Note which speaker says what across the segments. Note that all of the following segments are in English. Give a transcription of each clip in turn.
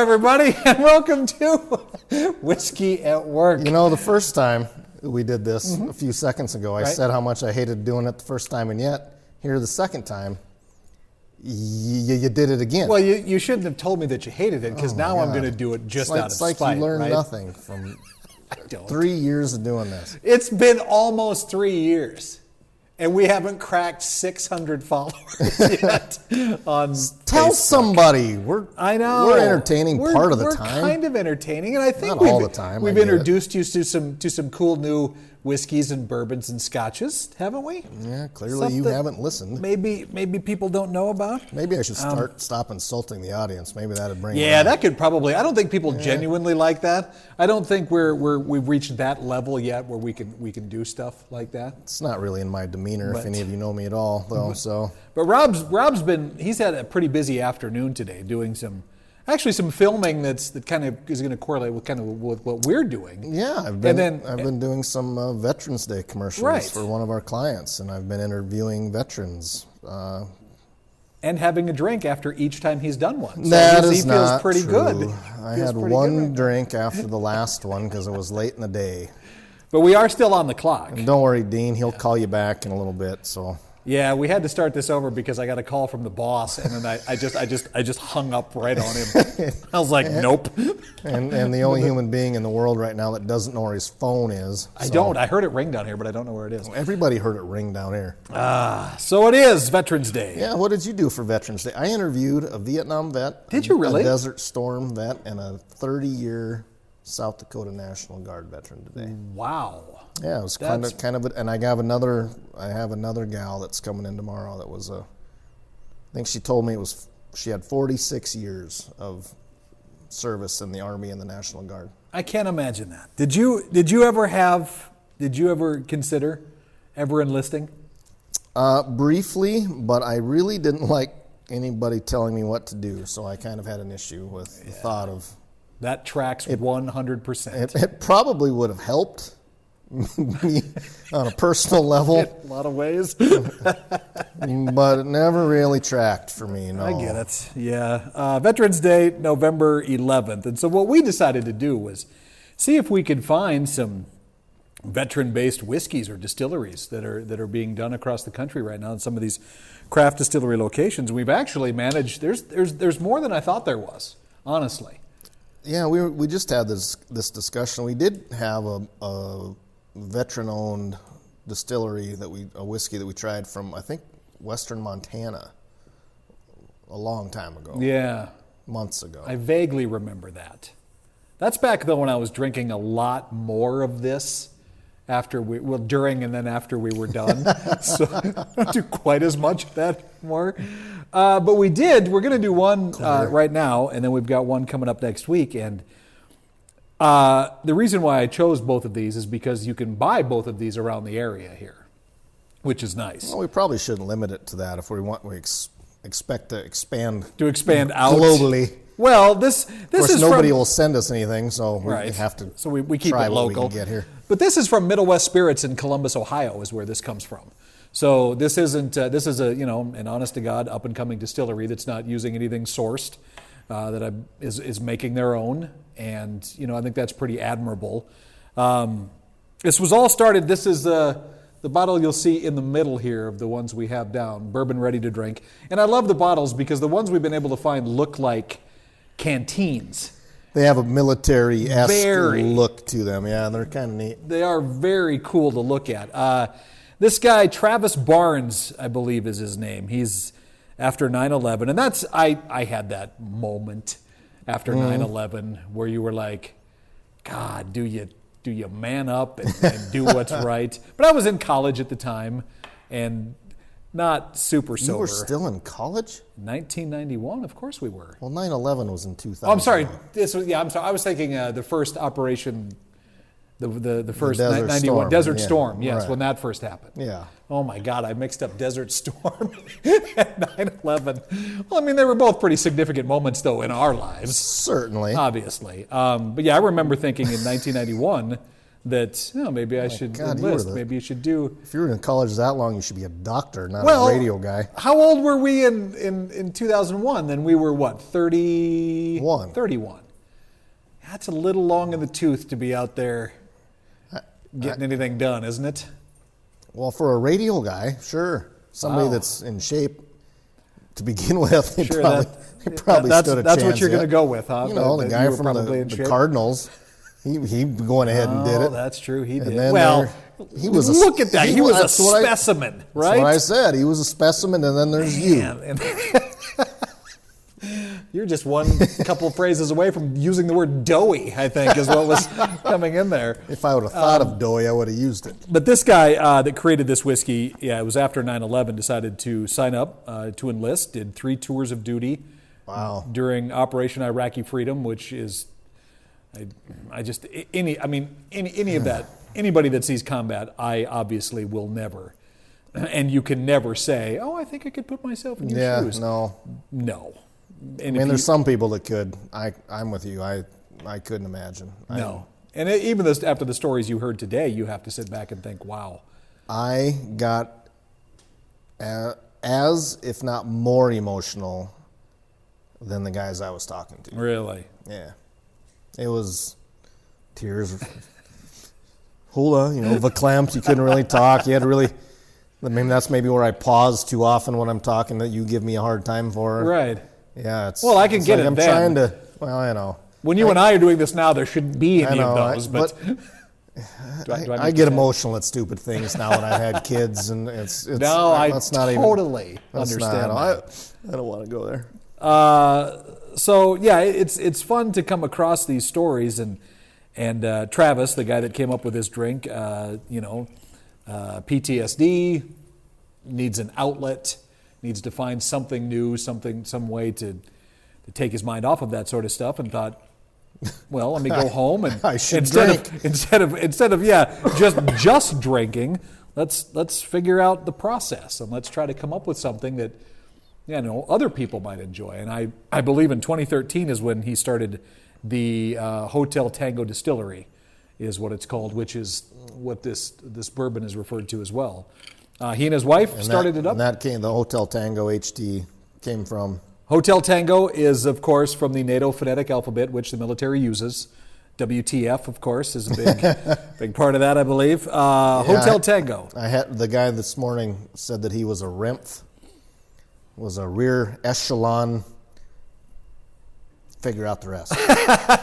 Speaker 1: everybody, and welcome to Whiskey at Work.
Speaker 2: You know, the first time we did this a few seconds ago, I said how much I hated doing it the first time, and yet, here the second time, you did it again.
Speaker 1: Well, you shouldn't have told me that you hated it, because now I'm going to do it just out of spite.
Speaker 2: It's like you learned nothing from 3 years of doing this.
Speaker 1: It's been almost 3 years. And we haven't cracked 600 followers yet on
Speaker 2: Tell
Speaker 1: Facebook.
Speaker 2: Somebody.
Speaker 1: I know.
Speaker 2: We're entertaining part of the time.
Speaker 1: We're kind of entertaining, and I think
Speaker 2: Not all the time,
Speaker 1: we've introduced you to some cool new whiskeys and bourbons and scotches, haven't we?
Speaker 2: Yeah, clearly you haven't listened.
Speaker 1: Maybe people don't know about.
Speaker 2: Maybe I should stop insulting the audience. Maybe that'd bring.
Speaker 1: Yeah, that could probably. I don't think people genuinely like that. I don't think we've reached that level yet where we can do stuff like that.
Speaker 2: It's not really in my demeanor, if any of you know me at all, though. So.
Speaker 1: But he's had a pretty busy afternoon today doing some filming that kind of is going to correlate with what we're doing.
Speaker 2: Yeah, I've been doing some Veterans Day commercials for one of our clients, and I've been interviewing veterans.
Speaker 1: And having a drink after each time he's done one. So
Speaker 2: that
Speaker 1: he
Speaker 2: is not
Speaker 1: feels pretty
Speaker 2: true.
Speaker 1: good.
Speaker 2: I had one drink after the last one because it was late in the day.
Speaker 1: But we are still on the clock.
Speaker 2: And don't worry, Dean. He'll call you back in a little bit. So.
Speaker 1: Yeah, we had to start this over because I got a call from the boss, and then I just hung up right on him. I was like, nope.
Speaker 2: And the only human being in the world right now that doesn't know where his phone is.
Speaker 1: I don't. I heard it ring down here, but I don't know where it is.
Speaker 2: Everybody heard it ring down here.
Speaker 1: So it is Veterans Day.
Speaker 2: Yeah, what did you do for Veterans Day? I interviewed a Vietnam vet.
Speaker 1: Did you really?
Speaker 2: A Desert Storm vet and a 30-year South Dakota National Guard veteran today.
Speaker 1: Wow.
Speaker 2: Yeah, it was kind of, and I have another gal that's coming in tomorrow that was I think she told me she had 46 years of service in the Army and the National Guard.
Speaker 1: I can't imagine that. Did you ever consider enlisting?
Speaker 2: Briefly, but I really didn't like anybody telling me what to do, so I kind of had an issue with the thought of.
Speaker 1: That tracks 100%.
Speaker 2: It probably would have helped me on a personal level.
Speaker 1: In a lot of ways.
Speaker 2: But it never really tracked for me, no.
Speaker 1: I get it, yeah. Veterans Day, November 11th. And so what we decided to do was see if we could find some veteran-based whiskeys or distilleries that are being done across the country right now in some of these craft distillery locations. We've actually managed, there's more than I thought there was, honestly.
Speaker 2: Yeah, we just had this discussion. We did have a veteran-owned distillery a whiskey that we tried from, I think, Western Montana a long time ago.
Speaker 1: Yeah.
Speaker 2: Months ago.
Speaker 1: I vaguely remember that. That's back, though, when I was drinking a lot more of this during and then after we were done. So I don't do quite as much of that anymore. But we're going to do one right now, and then we've got one coming up next week. And the reason why I chose both of these is because you can buy both of these around the area here, which is nice.
Speaker 2: Well, we probably shouldn't limit it to that if we expect to expand.
Speaker 1: To expand out.
Speaker 2: Globally.
Speaker 1: Well, this
Speaker 2: of course,
Speaker 1: is
Speaker 2: nobody will send us anything, so we have to
Speaker 1: so we keep
Speaker 2: try
Speaker 1: it
Speaker 2: what
Speaker 1: local.
Speaker 2: we can get here.
Speaker 1: But this is from Middle West Spirits in Columbus, Ohio, is where this comes from. So this isn't. This is an honest to God up and coming distillery that's not using anything sourced, is making their own, and I think that's pretty admirable. This was all started. This is the bottle you'll see in the middle here of the ones we have down, bourbon ready to drink. And I love the bottles because the ones we've been able to find look like canteens.
Speaker 2: They have a military-esque look to them. Yeah, they're kind of neat.
Speaker 1: They are very cool to look at. This guy, Travis Barnes, I believe is his name. He's after 9/11. And that's, I had that moment after 9/11 where you were like, God, do you man up and do what's right? But I was in college at the time and not super sober.
Speaker 2: You were still in college?
Speaker 1: 1991, of course we were.
Speaker 2: Well, 9/11 was in 2000.
Speaker 1: Oh, I'm sorry. I'm sorry. I was thinking the first operation, the first
Speaker 2: Desert
Speaker 1: 91
Speaker 2: Storm.
Speaker 1: Desert
Speaker 2: Yeah,
Speaker 1: Storm. Yes,
Speaker 2: right.
Speaker 1: when that first happened.
Speaker 2: Yeah.
Speaker 1: Oh my God, I mixed up Desert Storm and 9/11. Well, I mean, they were both pretty significant moments, though, in our lives.
Speaker 2: Certainly.
Speaker 1: Obviously. But yeah, I remember thinking in 1991 that maybe I should
Speaker 2: God,
Speaker 1: enlist. Maybe you should do.
Speaker 2: If you're in college that long, you should be a doctor, not
Speaker 1: Well,
Speaker 2: a radio guy.
Speaker 1: How old were we in 2001? Then we were what, 31? 31. That's a little long in the tooth to be out there getting anything done, isn't it?
Speaker 2: Well, for a radio guy, sure. Somebody that's in shape to begin with, they probably stood a chance.
Speaker 1: That's what you're going to go with, huh?
Speaker 2: The guy from the Cardinals, he going ahead and did it.
Speaker 1: That's true. He did.
Speaker 2: Well, he was
Speaker 1: look at that. He was a specimen, right?
Speaker 2: That's what I said. He was a specimen, and then there's you.
Speaker 1: You're just one couple of phrases away from using the word doughy, I think, is what was coming in there.
Speaker 2: If I would have thought of doughy, I would have used it.
Speaker 1: But this guy that created this whiskey, it was after 9/11, decided to sign up to enlist, did 3 tours of duty during Operation Iraqi Freedom, which is, any of that, anybody that sees combat, I obviously will never. And you can never say, I think I could put myself in your shoes.
Speaker 2: No.
Speaker 1: And
Speaker 2: there's some people that could. I'm with you. I couldn't imagine.
Speaker 1: No. And even after the stories you heard today, you have to sit back and think, wow.
Speaker 2: I got as, if not more emotional than the guys I was talking to.
Speaker 1: Really?
Speaker 2: Yeah. It was tears. Hula, verklempt. You couldn't really talk. You had to really... that's maybe where I pause too often when I'm talking that you give me a hard time for.
Speaker 1: Right.
Speaker 2: Yeah,
Speaker 1: well, I can get it
Speaker 2: I'm
Speaker 1: then.
Speaker 2: trying to, I know.
Speaker 1: When you and I are doing this now, there shouldn't be any of those. But
Speaker 2: I get emotional at stupid things now when I've had kids, and it's
Speaker 1: no, I
Speaker 2: totally
Speaker 1: understand that.
Speaker 2: I don't want to go there.
Speaker 1: So yeah, it's fun to come across these stories, and Travis, the guy that came up with this drink, PTSD, needs an outlet. Needs to find something new, some way to take his mind off of that sort of stuff, and thought, well, let me go home and instead of just drinking, let's figure out the process and let's try to come up with something that other people might enjoy. And I believe in 2013 is when he started the Hotel Tango Distillery, is what it's called, which is what this bourbon is referred to as well. He and his wife started it up.
Speaker 2: And the Hotel Tango HT came from?
Speaker 1: Hotel Tango is, of course, from the NATO phonetic alphabet, which the military uses. WTF, of course, is a big part of that, I believe. Hotel Tango.
Speaker 2: I had the guy this morning said that he was a REMF, was a rear echelon. Figure out the rest.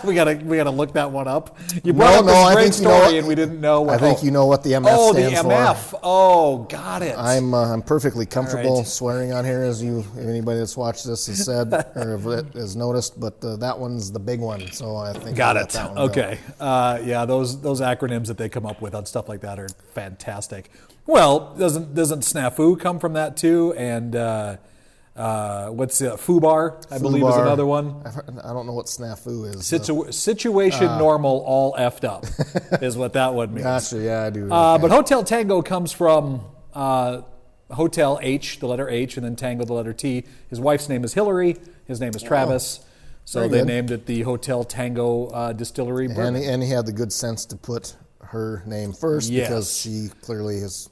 Speaker 1: we gotta look that one up. You brought up this great story, and we didn't know what.
Speaker 2: I think you know what the MF stands for.
Speaker 1: Oh, the MF. Oh, got it.
Speaker 2: I'm perfectly comfortable swearing on here, as anybody that's watched this has said or has noticed. But that one's the big one, so I think
Speaker 1: got it. That one okay. Those acronyms that they come up with on stuff like that are fantastic. Well, doesn't snafu come from that too? And what's FUBAR, I believe, is another one.
Speaker 2: I don't know what snafu is.
Speaker 1: Situation normal, all effed up, is what that one means.
Speaker 2: Gotcha, yeah, I do.
Speaker 1: But Hotel Tango comes from Hotel H, the letter H, and then Tango, the letter T. His wife's name is Hillary. His name is Travis. So they named it the Hotel Tango Distillery.
Speaker 2: And he had the good sense to put her name first because she clearly is...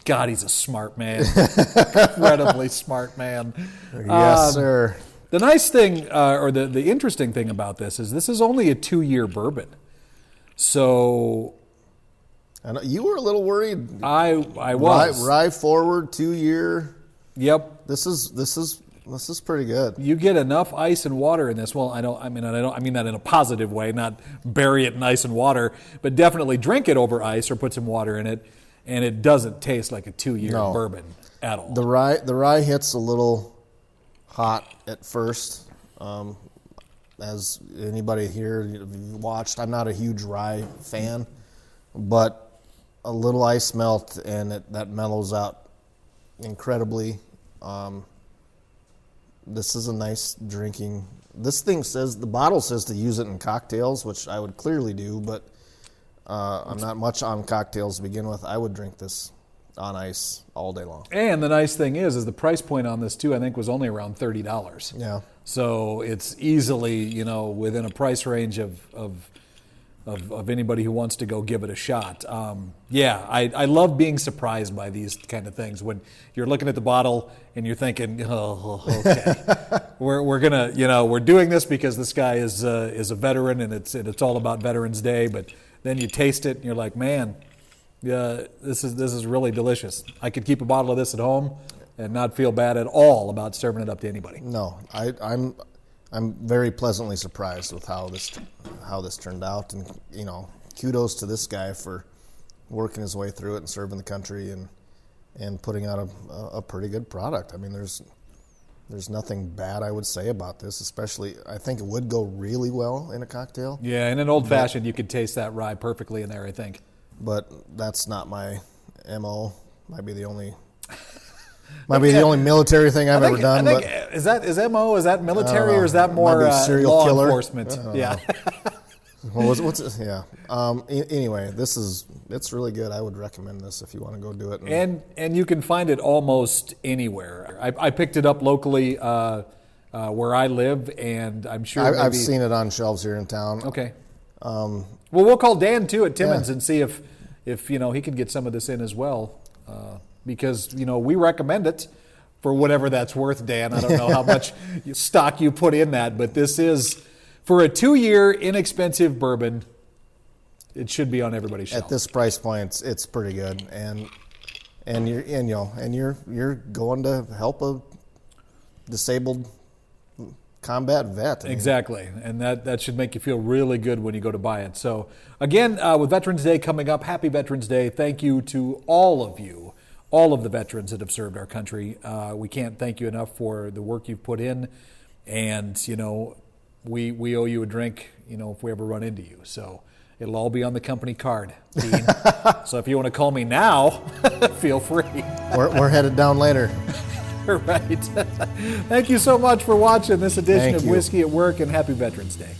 Speaker 1: God, he's a smart man. Incredibly smart man.
Speaker 2: Yes, sir.
Speaker 1: The nice thing, or the interesting thing about this is only a 2-year bourbon. So...
Speaker 2: I know, you were a little worried.
Speaker 1: I was.
Speaker 2: Rye forward, 2-year.
Speaker 1: Yep.
Speaker 2: This is pretty good.
Speaker 1: You get enough ice and water in this. Well, I mean that in a positive way, not bury it in ice and water, but definitely drink it over ice or put some water in it. And it doesn't taste like a 2-year bourbon at all.
Speaker 2: The rye hits a little hot at first. As anybody here watched, I'm not a huge rye fan, but a little ice melt and that mellows out incredibly. This is a nice drinking. This thing says, the bottle says to use it in cocktails, which I would clearly do, but I'm not much on cocktails to begin with. I would drink this on ice all day long.
Speaker 1: And the nice thing is the price point on this too, I think, was only around $30.
Speaker 2: Yeah.
Speaker 1: So it's easily, within a price range of of anybody who wants to go give it a shot. I love being surprised by these kind of things when you're looking at the bottle and you're thinking, oh, okay, we're gonna, we're doing this because this guy is a veteran and it's all about Veterans Day. But then you taste it and you're like, man, yeah, this is really delicious. I could keep a bottle of this at home and not feel bad at all about serving it up to anybody.
Speaker 2: No, I'm very pleasantly surprised with how this turned out, and kudos to this guy for working his way through it and serving the country and putting out a pretty good product. I mean, there's nothing bad I would say about this. Especially, I think it would go really well in a cocktail.
Speaker 1: Yeah, in an old fashioned, you could taste that rye perfectly in there, I think.
Speaker 2: But that's not my MO. Might be the only military thing I've ever done.
Speaker 1: But is MO? Is that military or is that more
Speaker 2: serial
Speaker 1: law
Speaker 2: killer
Speaker 1: enforcement? Yeah.
Speaker 2: Well, what's yeah. Anyway, it's really good. I would recommend this if you want to go do it.
Speaker 1: And you can find it almost anywhere. I picked it up locally where I live, and I'm sure
Speaker 2: I've seen it on shelves here in town.
Speaker 1: Okay. Well, we'll call Dan too at Timmons and see if he can get some of this in as well. Because, we recommend it for whatever that's worth, Dan. I don't know how much stock you put in that, but this is, for a 2-year inexpensive bourbon, it should be on everybody's shelf.
Speaker 2: At this price point, it's pretty good, and you're going to help a disabled combat vet.
Speaker 1: Exactly, and that should make you feel really good when you go to buy it. So, again, with Veterans Day coming up, happy Veterans Day. Thank you to all of you. All of the veterans that have served our country. We can't thank you enough for the work you've put in. And, we owe you a drink, if we ever run into you. So it'll all be on the company card, Dean. So if you want to call me now, feel free.
Speaker 2: We're headed down later.
Speaker 1: Right. Thank you so much for watching this edition of Whiskey at Work, and happy Veterans Day.